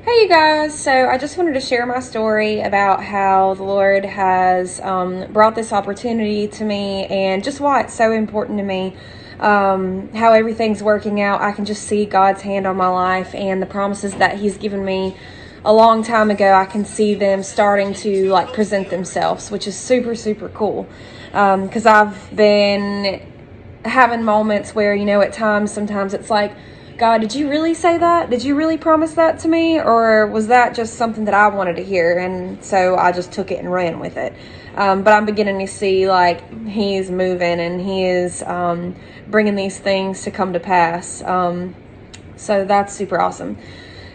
Hey you guys, so I just wanted to share my story about how the Lord has brought this opportunity to me and just why it's so important to me, how everything's working out. I can just see God's hand on my life and the promises that He's given me a long time ago. I can see them starting to present themselves, which is super, super cool, because I've been having moments where, at times, sometimes it's like, God, did you really say that? Did you really promise that to me? Or was that just something that I wanted to hear? And so I just took it and ran with it. But I'm beginning to see He's moving and He is bringing these things to come to pass. So that's super awesome.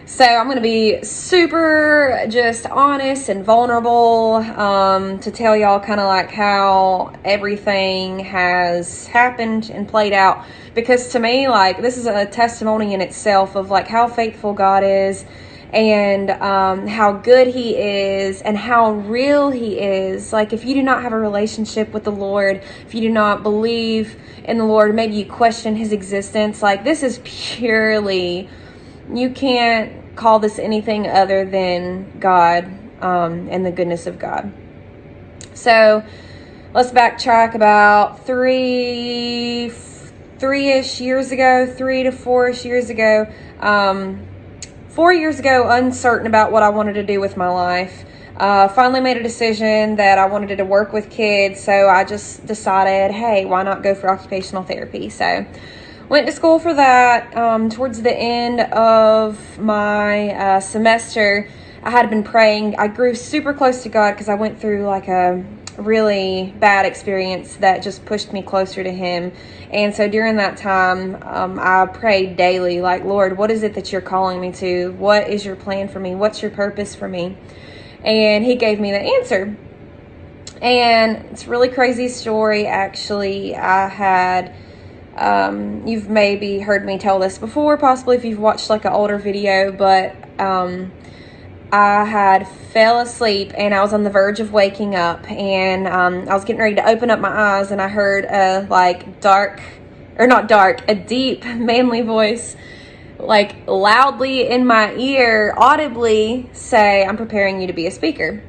So I'm going to be super just honest and vulnerable to tell y'all kind of how everything has happened and played out. Because to me, this is a testimony in itself of how faithful God is and how good He is and how real He is. If you do not have a relationship with the Lord, if you do not believe in the Lord, maybe you question His existence, this is purely... You can't call this anything other than God and the goodness of God. So let's backtrack about 3 to 4-ish years ago. 4 years ago, uncertain about what I wanted to do with my life. Finally made a decision that I wanted to work with kids. So I just decided, hey, why not go for occupational therapy? So went to school for that. Towards the end of my semester, I had been praying. I grew super close to God because I went through a really bad experience that just pushed me closer to Him. And so during that time, I prayed daily, Lord, what is it that You're calling me to? What is Your plan for me? What's Your purpose for me? And He gave me the answer. And it's a really crazy story, actually. I had... you've maybe heard me tell this before, possibly if you've watched an older video, but I had fell asleep and I was on the verge of waking up, and I was getting ready to open up my eyes, and I heard a a deep manly voice loudly in my ear, audibly say, "I'm preparing you to be a speaker."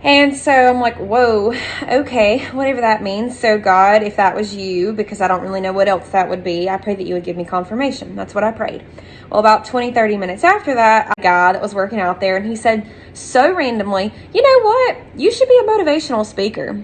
And so I'm like, whoa, okay, whatever that means. So God, if that was You, because I don't really know what else that would be, I pray that You would give me confirmation. That's what I prayed. Well, about 20-30 minutes after that, a guy that was working out there, and he said so randomly, "You know what? You should be a motivational speaker."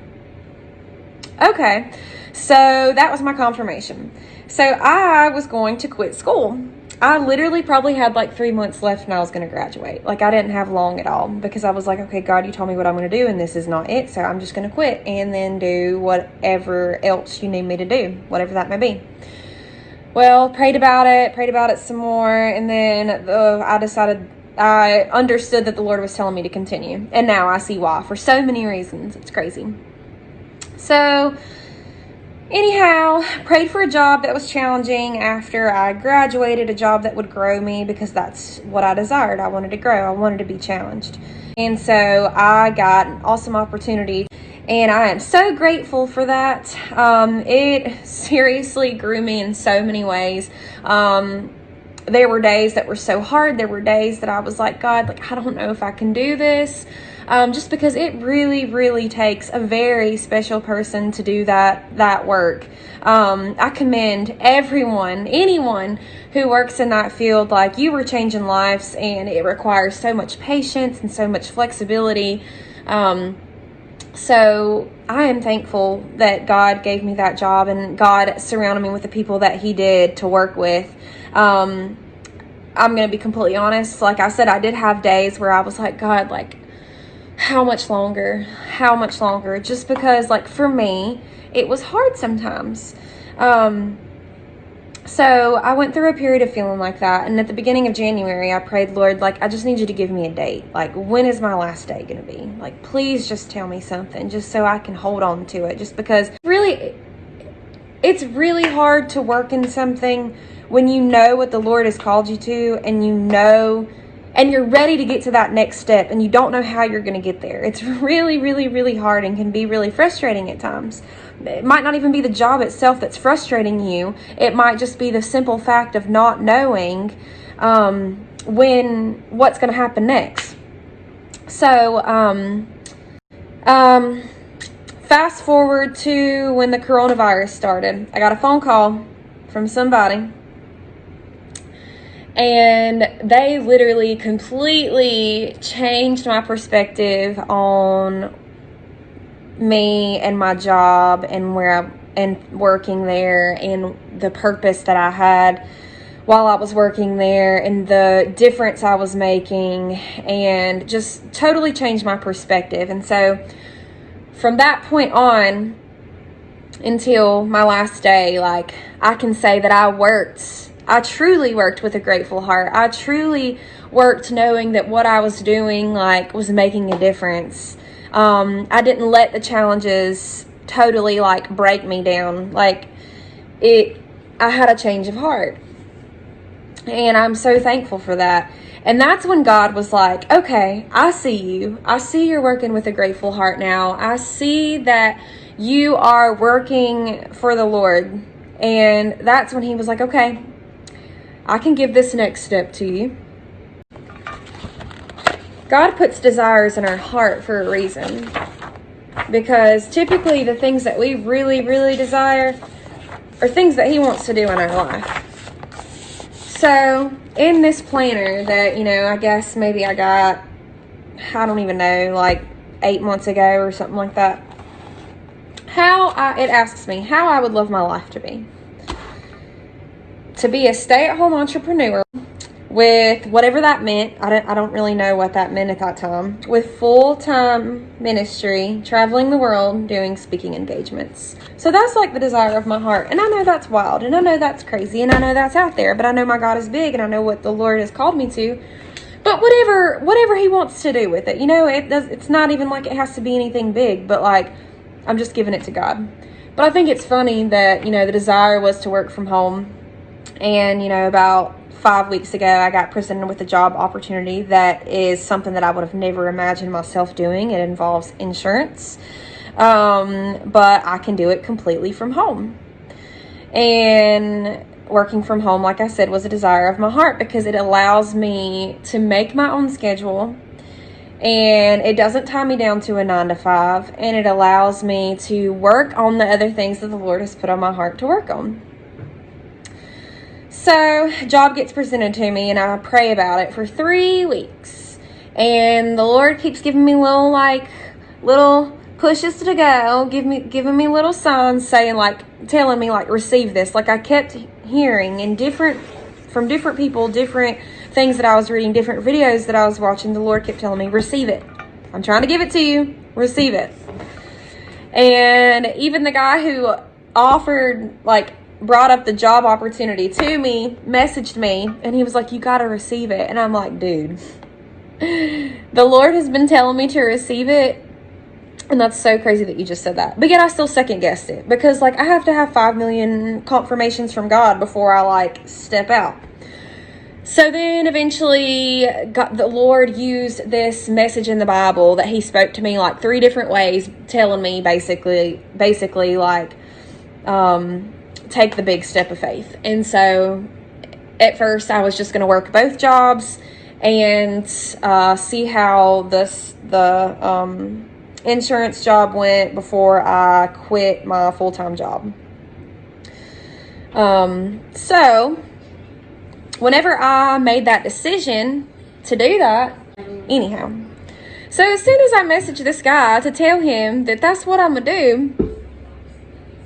Okay, so that was my confirmation. So I was going to quit school. I literally probably had 3 months left and I was going to graduate. I didn't have long at all, because I was like, okay, God, You told me what I'm going to do and this is not it. So I'm just going to quit and then do whatever else You need me to do, whatever that may be. Well, prayed about it some more. And then I understood that the Lord was telling me to continue. And now I see why, for so many reasons. It's crazy. So anyhow, prayed for a job that was challenging after I graduated, a job that would grow me, because that's what I desired. I wanted to grow. I wanted to be challenged. And so I got an awesome opportunity, and I am so grateful for that. It seriously grew me in so many ways. There were days that were so hard. There were days that I was like, God, I don't know if I can do this. Just because it really, really takes a very special person to do that work. I commend anyone who works in that field. You were changing lives, and it requires so much patience and so much flexibility. So I am thankful that God gave me that job, and God surrounded me with the people that He did to work with. I'm going to be completely honest. Like I said, I did have days where I was like, God, how much longer? Just because, for me, it was hard sometimes. So I went through a period of feeling like that. And at the beginning of January, I prayed, Lord, I just need You to give me a date. When is my last day going to be? Please just tell me something, just so I can hold on to it. Just because it's really hard to work in something when you know what the Lord has called you to, and and you're ready to get to that next step, and you don't know how you're going to get there. It's really, really, really hard, and can be really frustrating at times. It might not even be the job itself that's frustrating you. It might just be the simple fact of not knowing what's going to happen next. So, fast forward to when the coronavirus started. I got a phone call from somebody, and they literally completely changed my perspective on me and my job and working there, and the purpose that I had while I was working there, and the difference I was making, and just totally changed my perspective. And so from that point on until my last day, like, I can say that I truly worked with a grateful heart. I truly worked knowing that what I was doing, like, was making a difference. I didn't let the challenges totally, like, break me down. Like, I had a change of heart. And I'm so thankful for that. And that's when God was like, okay, I see you. I see you're working with a grateful heart now. I see that you are working for the Lord. And that's when he was like, okay, I can give this next step to you. God puts desires in our heart for a reason. Because typically the things that we really, really desire are things that he wants to do in our life. So, in this planner that, I guess maybe I got, I don't even know, like 8 months ago or something like that, it asks me how I would love my life to be. To be a stay-at-home entrepreneur with whatever that meant. I don't really know what that meant at that time. With full-time ministry, traveling the world, doing speaking engagements. So that's like the desire of my heart. And I know that's wild, and I know that's crazy, and I know that's out there, but I know my God is big, and I know what the Lord has called me to. But whatever he wants to do with it, it's not even like it has to be anything big, but like, I'm just giving it to God. But I think it's funny that, the desire was to work from home. And, about 5 weeks ago, I got presented with a job opportunity that is something that I would have never imagined myself doing. It involves insurance, but I can do it completely from home. And working from home, like I said, was a desire of my heart because it allows me to make my own schedule, and it doesn't tie me down to a 9 to 5, and it allows me to work on the other things that the Lord has put on my heart to work on. So, job gets presented to me, and I pray about it for 3 weeks. And the Lord keeps giving me little pushes to go, giving me little signs saying, telling me, receive this. I kept hearing from different people, different things that I was reading, different videos that I was watching. The Lord kept telling me, receive it. I'm trying to give it to you. Receive it. And even the guy who brought up the job opportunity to me, messaged me, and he was like, you got to receive it. And I'm like, dude, the Lord has been telling me to receive it. And that's so crazy that you just said that. But yet I still second guessed it because I have to have 5 million confirmations from God before I step out. So then eventually the Lord used this message in the Bible that he spoke to me 3 different ways, telling me basically take the big step of faith. And so at first I was just going to work both jobs and see how the insurance job went before I quit my full-time job. So whenever I made that decision to do that, anyhow, so as soon as I messaged this guy to tell him that that's what I'm going to do,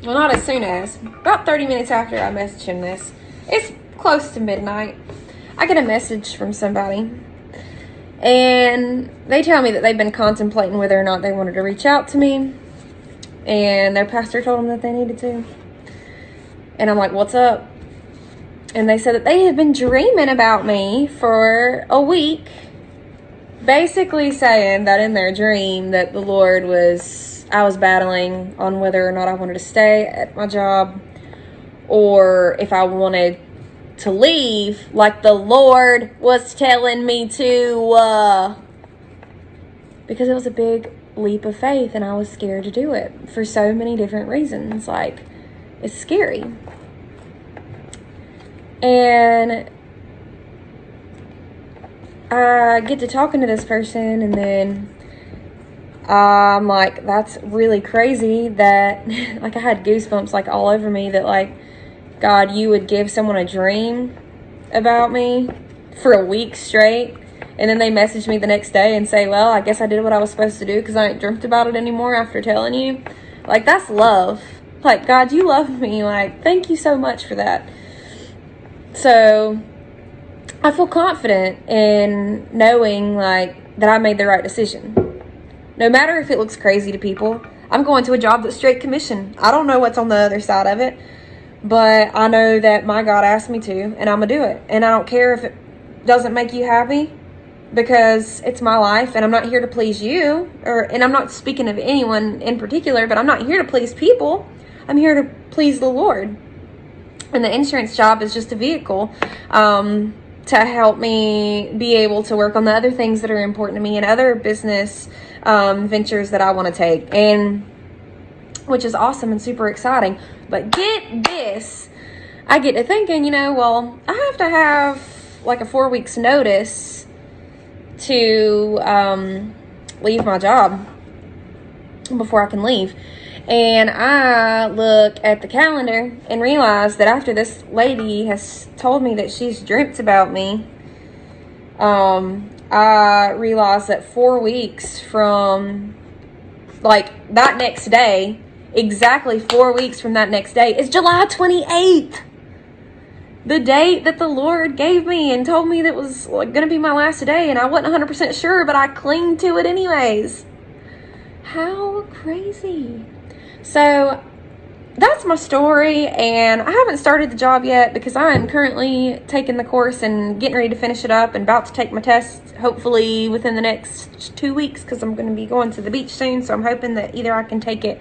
well, not as soon as, about 30 minutes after I messaged him this, it's close to midnight, I get a message from somebody, and they tell me that they've been contemplating whether or not they wanted to reach out to me, and their pastor told them that they needed to. And I'm like, what's up? And they said that they had been dreaming about me for a week, basically saying that in their dream that the Lord I was battling on whether or not I wanted to stay at my job or if I wanted to leave, the Lord was telling me to, because it was a big leap of faith and I was scared to do it for so many different reasons. It's scary. And I get to talking to this person, and then I'm like, that's really crazy that, like, I had goosebumps, like, all over me that, like, God, you would give someone a dream about me for a week straight, and then they message me the next day and say, well, I guess I did what I was supposed to do because I ain't dreamt about it anymore after telling you. Like, that's love. Like, God, you love me. Like, thank you so much for that. So I feel confident in knowing, like, that I made the right decision. No matter if it looks crazy to people, I'm going to a job that's straight commission. I don't know what's on the other side of it, but I know that my God asked me to, and I'm going to do it. And I don't care if it doesn't make you happy, because it's my life, and I'm not here to please you, and I'm not speaking of anyone in particular, but I'm not here to please people. I'm here to please the Lord. And the insurance job is just a vehicle to help me be able to work on the other things that are important to me and other business ventures that I want to take, and which is awesome and super exciting. But get this, I get to thinking, well, I have to have like a 4 weeks notice to leave my job before I can leave. And I look at the calendar and realize that after this lady has told me that she's dreamt about me, I realize that 4 weeks from, like, that next day, exactly 4 weeks from that next day, is July 28th. The date that the Lord gave me and told me that was, like, going to be my last day, and I wasn't 100% sure, but I clinged to it anyways. How crazy. So that's my story, and I haven't started the job yet because I am currently taking the course and getting ready to finish it up and about to take my test, hopefully within the next 2 weeks, because I'm going to be going to the beach soon. So I'm hoping that either I can take it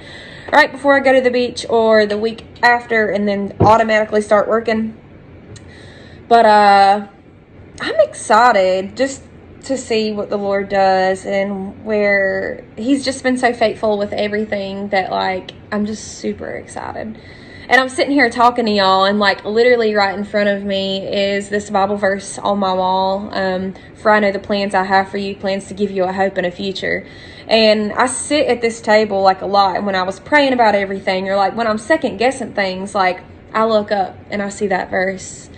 right before I go to the beach or the week after and then automatically start working. But I'm excited just to see what the Lord does, and where he's just been so faithful with everything that, like, I'm just super excited. And I'm sitting here talking to y'all, and, like, literally right in front of me is this Bible verse on my wall. For I know the plans I have for you, plans to give you a hope and a future. And I sit at this table, like, a lot. And when I was praying about everything, or, like, when I'm second guessing things, like, I look up and I see that verse,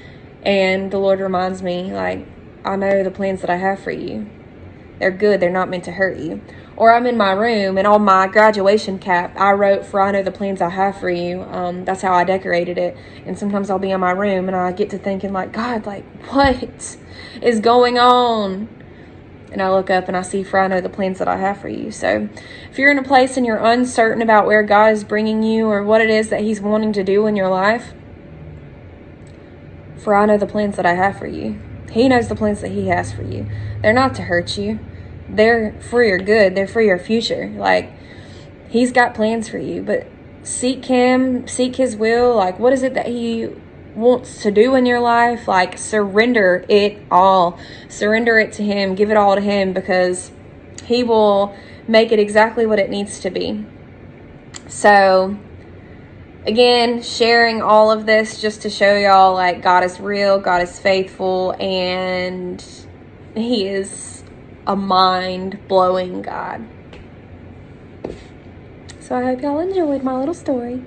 and the Lord reminds me, like, I know the plans that I have for you. They're good. They're not meant to hurt you. Or I'm in my room, and on my graduation cap, I wrote, for I know the plans I have for you. That's how I decorated it. And sometimes I'll be in my room, and I get to thinking, like, God, like, what is going on? And I look up, and I see, for I know the plans that I have for you. So if you're in a place and you're uncertain about where God is bringing you or what it is that he's wanting to do in your life, for I know the plans that I have for you. He knows the plans that he has for you. They're not to hurt you. They're for your good. They're for your future. Like, he's got plans for you, but seek him, seek his will. Like, what is it that he wants to do in your life? Like, surrender it all. Surrender it to him. Give it all to him, because he will make it exactly what it needs to be. So, again, sharing all of this just to show y'all, like, God is real, God is faithful, and he is a mind-blowing God. So I hope y'all enjoyed my little story.